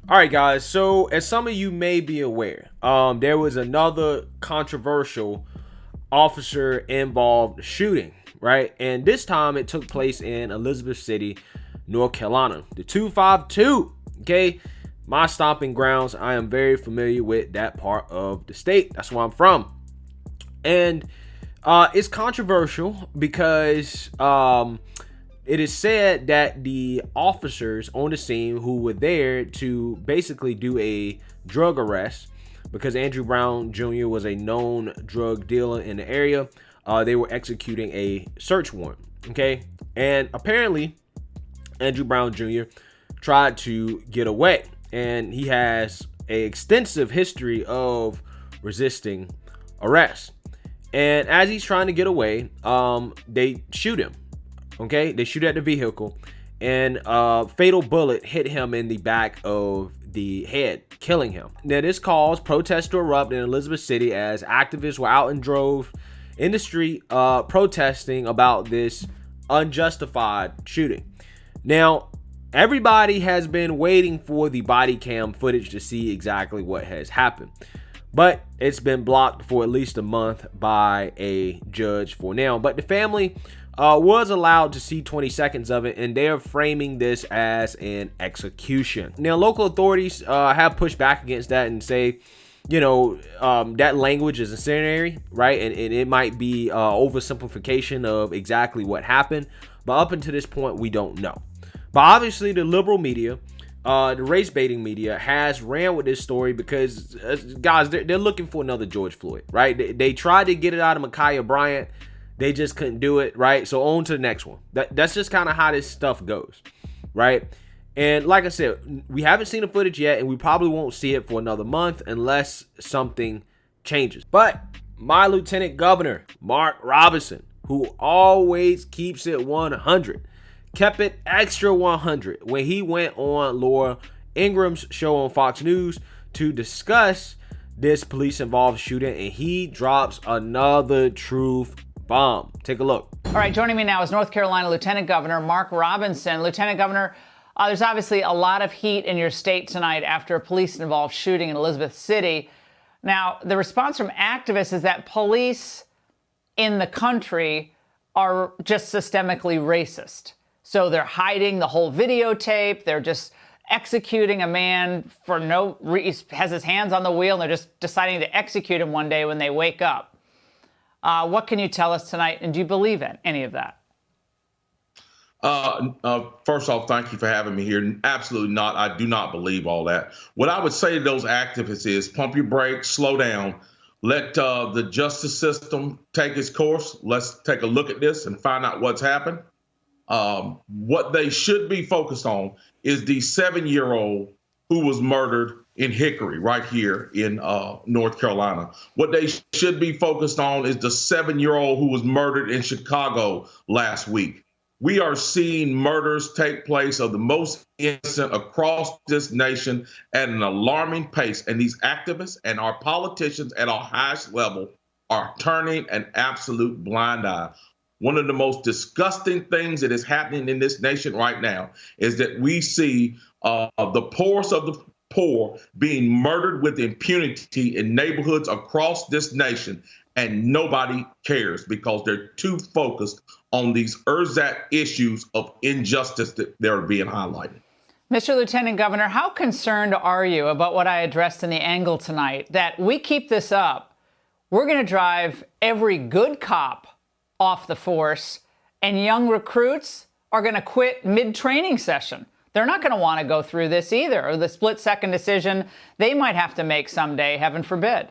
All right, guys. So, as some of you may be aware, there was another controversial officer involved shooting, right? And this time it took place in Elizabeth City, North Carolina. The 252, okay? My stomping grounds. I am very familiar with that part of the state. That's where I'm from. And it's controversial because it is said that the officers on the scene who were there to basically do a drug arrest, because Andrew Brown Jr. was a known drug dealer in the area, they were executing a search warrant. Okay. And apparently, Andrew Brown Jr. tried to get away, and he has an extensive history of resisting arrest. And as he's trying to get away, they shoot him. Okay, they shoot at the vehicle, and a fatal bullet hit him in the back of the head, killing him. Now, this caused protests to erupt in Elizabeth City as activists were out in droves in the street protesting about this unjustified shooting. Now, everybody has been waiting for the body cam footage to see exactly what has happened, but it's been blocked for at least a month by a judge for now. But the family was allowed to see 20 seconds of it, and they're framing this as an execution. Now, local authorities have pushed back against that and say, that language is incendiary, right? And it might be oversimplification of exactly what happened. But up until this point, we don't know. But obviously, the liberal media, the race baiting media, has ran with this story because, guys, they're looking for another George Floyd, right? They tried to get it out of Ma'Khia Bryant. They just couldn't do it, right? So on to the next one. That's just kind of how this stuff goes, right? And like I said, we haven't seen the footage yet, and we probably won't see it for another month unless something changes. But my Lieutenant Governor, Mark Robinson, who always keeps it 100, kept it extra 100 when he went on Laura Ingram's show on Fox News to discuss this police-involved shooting, and he drops another truth bomb. Take a look. All right, joining me now is North Carolina Lieutenant Governor Mark Robinson. Lieutenant Governor, there's obviously a lot of heat in your state tonight after a police-involved shooting in Elizabeth City. Now, the response from activists is that police in the country are just systemically racist. So they're hiding the whole videotape. They're just executing a man for no reason, has his hands on the wheel, and they're just deciding to execute him one day when they wake up. What can you tell us tonight, and do you believe in any of that? First off, thank you for having me here. Absolutely not. I do not believe all that. What I would say to those activists is pump your brakes, slow down, let the justice system take its course. Let's take a look at this and find out what's happened. What they should be focused on is the 7-year-old who was murdered in Hickory, right here in North Carolina. What they should be focused on is the 7-year-old who was murdered in Chicago last week. We are seeing murders take place of the most innocent across this nation at an alarming pace. And these activists and our politicians at our highest level are turning an absolute blind eye. One of the most disgusting things that is happening in this nation right now is that we see the poorest of the poor being murdered with impunity in neighborhoods across this nation, and nobody cares because they're too focused on these ersatz issues of injustice that they're being highlighted. Mr. Lieutenant Governor, how concerned are you about what I addressed in the angle tonight, that we keep this up, we're going to drive every good cop off the force, and young recruits are going to quit mid-training session? They're not going to want to go through this either, or the split-second decision they might have to make someday, heaven forbid.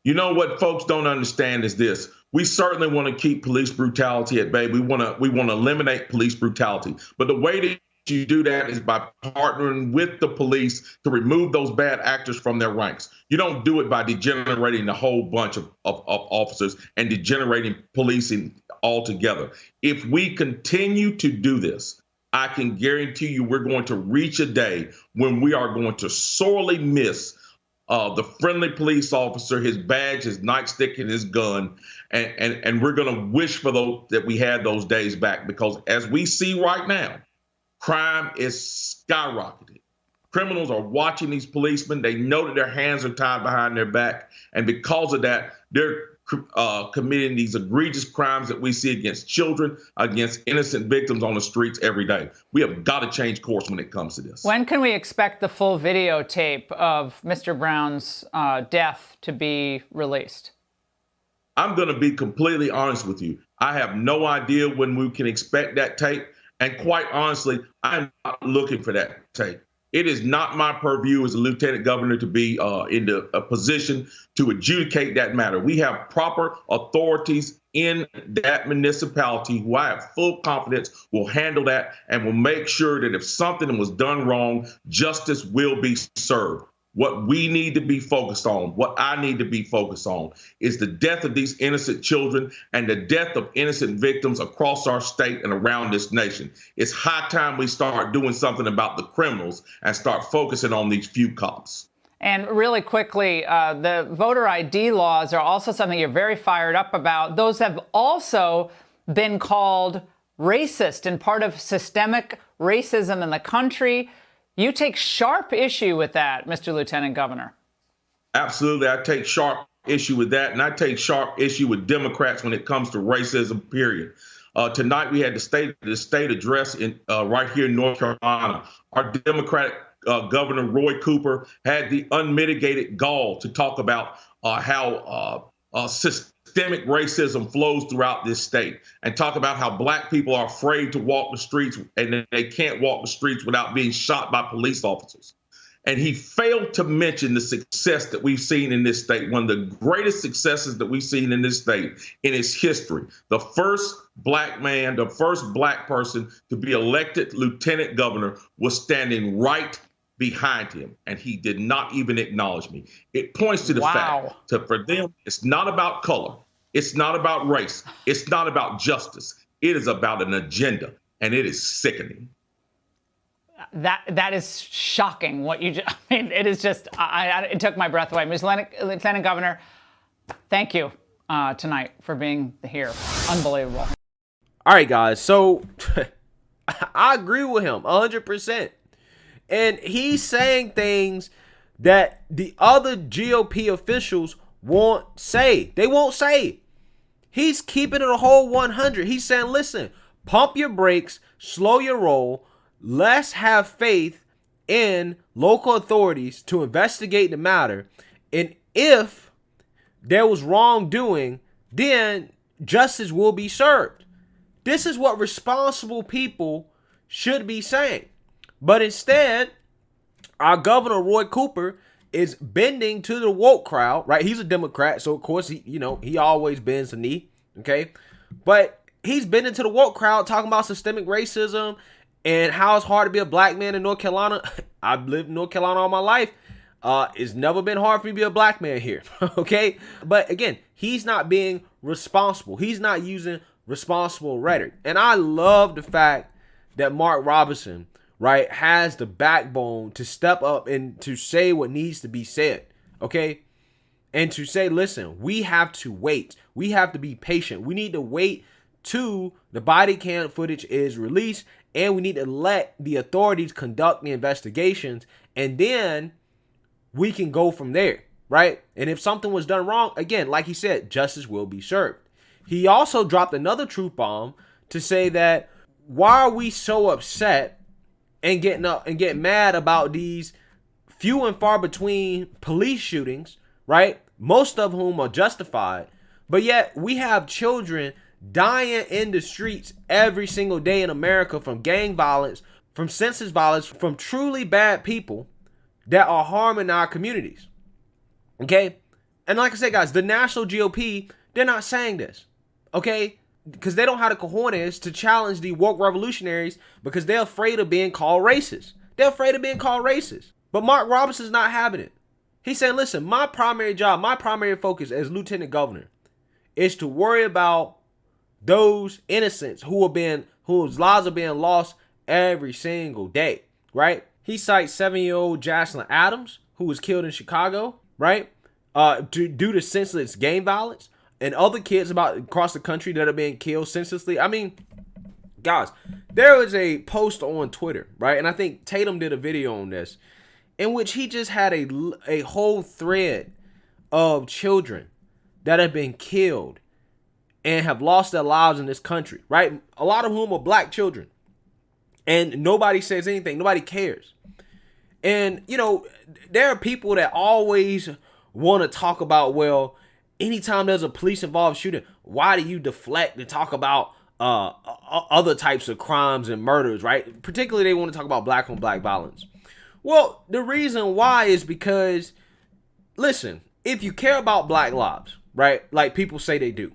You know what folks don't understand is this. We certainly want to keep police brutality at bay. We want to eliminate police brutality. But the way that you do that is by partnering with the police to remove those bad actors from their ranks. You don't do it by degenerating a whole bunch of officers and degenerating policing altogether. If we continue to do this, I can guarantee you we're going to reach a day when we are going to sorely miss the friendly police officer, his badge, his nightstick, and his gun. And we're going to wish for those that we had those days back, because as we see right now, crime is skyrocketing. Criminals are watching these policemen. They know that their hands are tied behind their back. And because of that, they're committing these egregious crimes that we see against children, against innocent victims on the streets every day. We have got to change course when it comes to this. When can we expect the full videotape of Mr. Brown's death to be released? I'm going to be completely honest with you. I have no idea when we can expect that tape. And quite honestly, I'm not looking for that tape. It is not my purview as a lieutenant governor to be in a position to adjudicate that matter. We have proper authorities in that municipality who I have full confidence will handle that and will make sure that if something was done wrong, justice will be served. What we need to be focused on, what I need to be focused on, is the death of these innocent children and the death of innocent victims across our state and around this nation. It's high time we start doing something about the criminals and start focusing on these few cops. And really quickly, the voter ID laws are also something you're very fired up about. Those have also been called racist and part of systemic racism in the country. You take sharp issue with that, Mr. Lieutenant Governor. Absolutely. I take sharp issue with that. And I take sharp issue with Democrats when it comes to racism, period. Tonight, we had the state address right here in North Carolina. Our Democratic Governor Roy Cooper had the unmitigated gall to talk about how systemic racism flows throughout this state and talk about how black people are afraid to walk the streets and they can't walk the streets without being shot by police officers. And he failed to mention the success that we've seen in this state, one of the greatest successes that we've seen in this state in its history. The first black man, the first black person to be elected lieutenant governor was standing right behind him, and he did not even acknowledge me. It points to the fact that for them, it's not about color. It's not about race. It's not about justice. It is about an agenda, and it is sickening. That is shocking. What you just, I mean, it is just, it took my breath away. Lieutenant Governor, thank you tonight for being here. Unbelievable. All right, guys. So I agree with him 100%. And he's saying things that the other GOP officials won't say. They won't say. He's keeping it a whole 100. He's saying, listen, pump your brakes, slow your roll. Let's have faith in local authorities to investigate the matter. And if there was wrongdoing, then justice will be served. This is what responsible people should be saying. But instead, our governor, Roy Cooper, is bending to the woke crowd, right? He's a Democrat, so of course, he always bends the knee, okay? But he's bending to the woke crowd, talking about systemic racism and how it's hard to be a black man in North Carolina. I've lived in North Carolina all my life. It's never been hard for me to be a black man here, okay? But again, he's not being responsible. He's not using responsible rhetoric. And I love the fact that Mark Robinson, right, has the backbone to step up and to say what needs to be said, okay? And to say, listen, we have to wait. We have to be patient. We need to wait till the body cam footage is released, and we need to let the authorities conduct the investigations, and then we can go from there, right? And if something was done wrong, again, like he said, justice will be served. He also dropped another truth bomb to say that why are we so upset and getting mad about these few and far between police shootings, right? Most of whom are justified, but yet we have children dying in the streets every single day in America from gang violence, from senseless violence, from truly bad people that are harming our communities. Okay? And like I said, guys, the national GOP, they're not saying this. Okay? Because they don't have the cojones to challenge the woke revolutionaries because they're afraid of being called racist. They're afraid of being called racist. But Mark Robinson's not having it. He's saying, listen, my primary job, my primary focus as lieutenant governor is to worry about those innocents whose lives are being lost every single day, right? He cites 7-year-old Jocelyn Adams, who was killed in Chicago, right? Due to senseless gang violence. And other kids across the country that are being killed senselessly. I mean, guys, there was a post on Twitter, right? And I think Tatum did a video on this. in which he just had a whole thread of children that have been killed and have lost their lives in this country, right? A lot of whom are black children. And nobody says anything. Nobody cares. And, you know, there are people that always want to talk about, well, anytime there's a police involved shooting, why do you deflect and talk about other types of crimes and murders, right? Particularly, they want to talk about black on black violence. Well, the reason why is because, listen, if you care about black lives, right, like people say they do,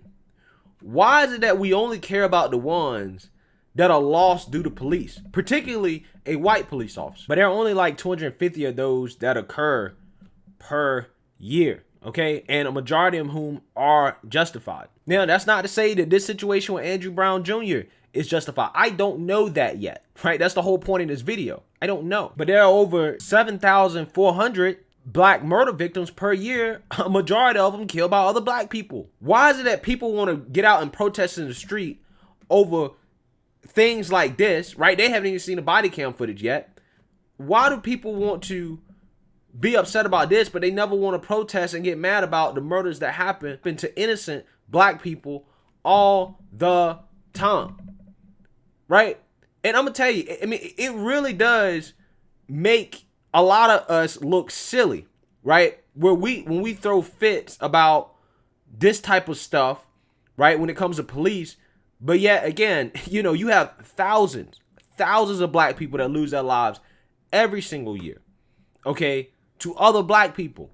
why is it that we only care about the ones that are lost due to police, particularly a white police officer? But there are only like 250 of those that occur per year, okay? And a majority of whom are justified. Now, that's not to say that this situation with Andrew Brown Jr. is justified. I don't know that yet, right? That's the whole point of this video. I don't know. But there are over 7,400 black murder victims per year, a majority of them killed by other black people. Why is it that people want to get out and protest in the street over things like this, right? They haven't even seen the body cam footage yet. Why do people want to be upset about this, but they never want to protest and get mad about the murders that happen to innocent black people all the time, right? And I'm gonna tell you, I mean, it really does make a lot of us look silly, right? When we throw fits about this type of stuff, right? When it comes to police, but yet again, you know, you have thousands of black people that lose their lives every single year, okay, to other black people,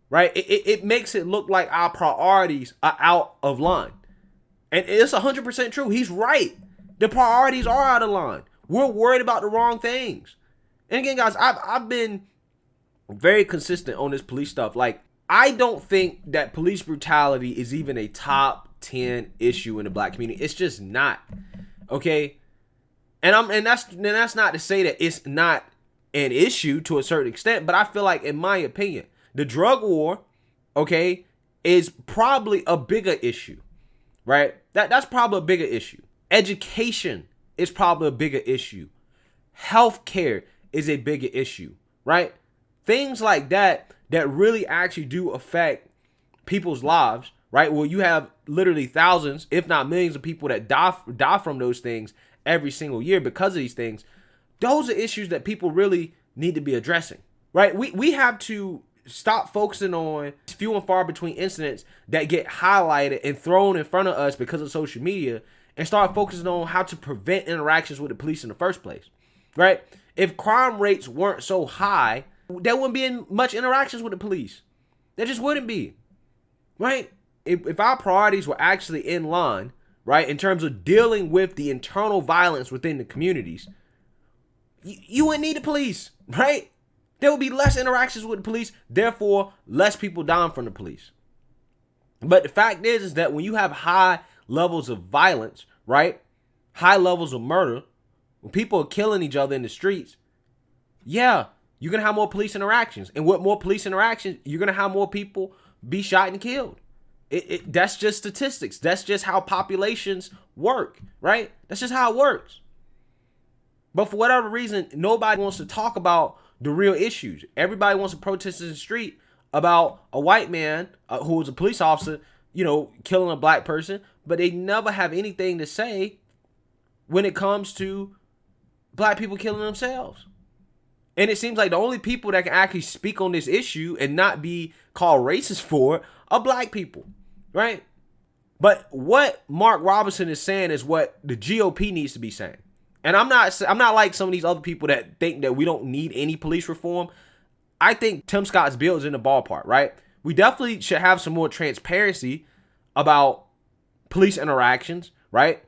right? It makes it look like our priorities are out of line. And it's 100% true. He's right. The priorities are out of line. We're worried about the wrong things. And again, guys, I've been very consistent on this police stuff. Like, I don't think that police brutality is even a top 10 issue in the black community. It's just not. Okay? And that's not to say that it's not an issue to a certain extent, but I feel like, in my opinion, the drug war, okay, is probably a bigger issue, right? That's probably a bigger issue. Education is probably a bigger issue. Healthcare is a bigger issue, right? Things like that really actually do affect people's lives, right? Well, you have literally thousands, if not millions of people that die from those things every single year because of these things. Those are issues that people really need to be addressing, right? We have to stop focusing on few and far between incidents that get highlighted and thrown in front of us because of social media, and start focusing on how to prevent interactions with the police in the first place, right? If crime rates weren't so high, there wouldn't be much interactions with the police. There just wouldn't be, right? If our priorities were actually in line, right, in terms of dealing with the internal violence within the communities, you wouldn't need the police, right? There would be less interactions with the police, therefore less people dying from the police. But the fact is that when you have high levels of violence, right, high levels of murder, when people are killing each other in the streets, yeah, you're going to have more police interactions. And with more police interactions, you're going to have more people be shot and killed. That's just statistics. That's just how populations work, right? That's just how it works. But for whatever reason, nobody wants to talk about the real issues. Everybody wants to protest in the street about a white man who was a police officer, you know, killing a black person, but they never have anything to say when it comes to black people killing themselves. And it seems like the only people that can actually speak on this issue and not be called racist for it are black people, right? But what Mark Robinson is saying is what the GOP needs to be saying. And I'm not like some of these other people that think that we don't need any police reform. I think Tim Scott's bill is in the ballpark, right? We definitely should have some more transparency about police interactions, right?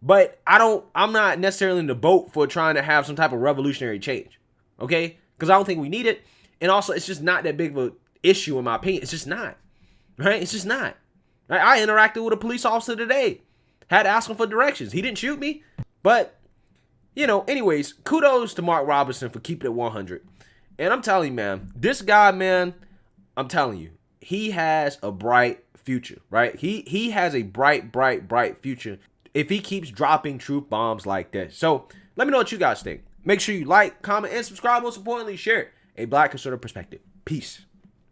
But I'm not necessarily in the boat for trying to have some type of revolutionary change, okay? Because I don't think we need it. And also, it's just not that big of an issue in my opinion. It's just not, right? It's just not. Right? I interacted with a police officer today. Had to ask him for directions. He didn't shoot me. But, you know, anyways, kudos to Mark Robinson for keeping it 100. And I'm telling you, man, this guy, man, I'm telling you, he has a bright future, right? He has a bright future if he keeps dropping truth bombs like this. So let me know what you guys think. Make sure you like, comment, and subscribe. Most importantly, share it. a Black conservative perspective. Peace.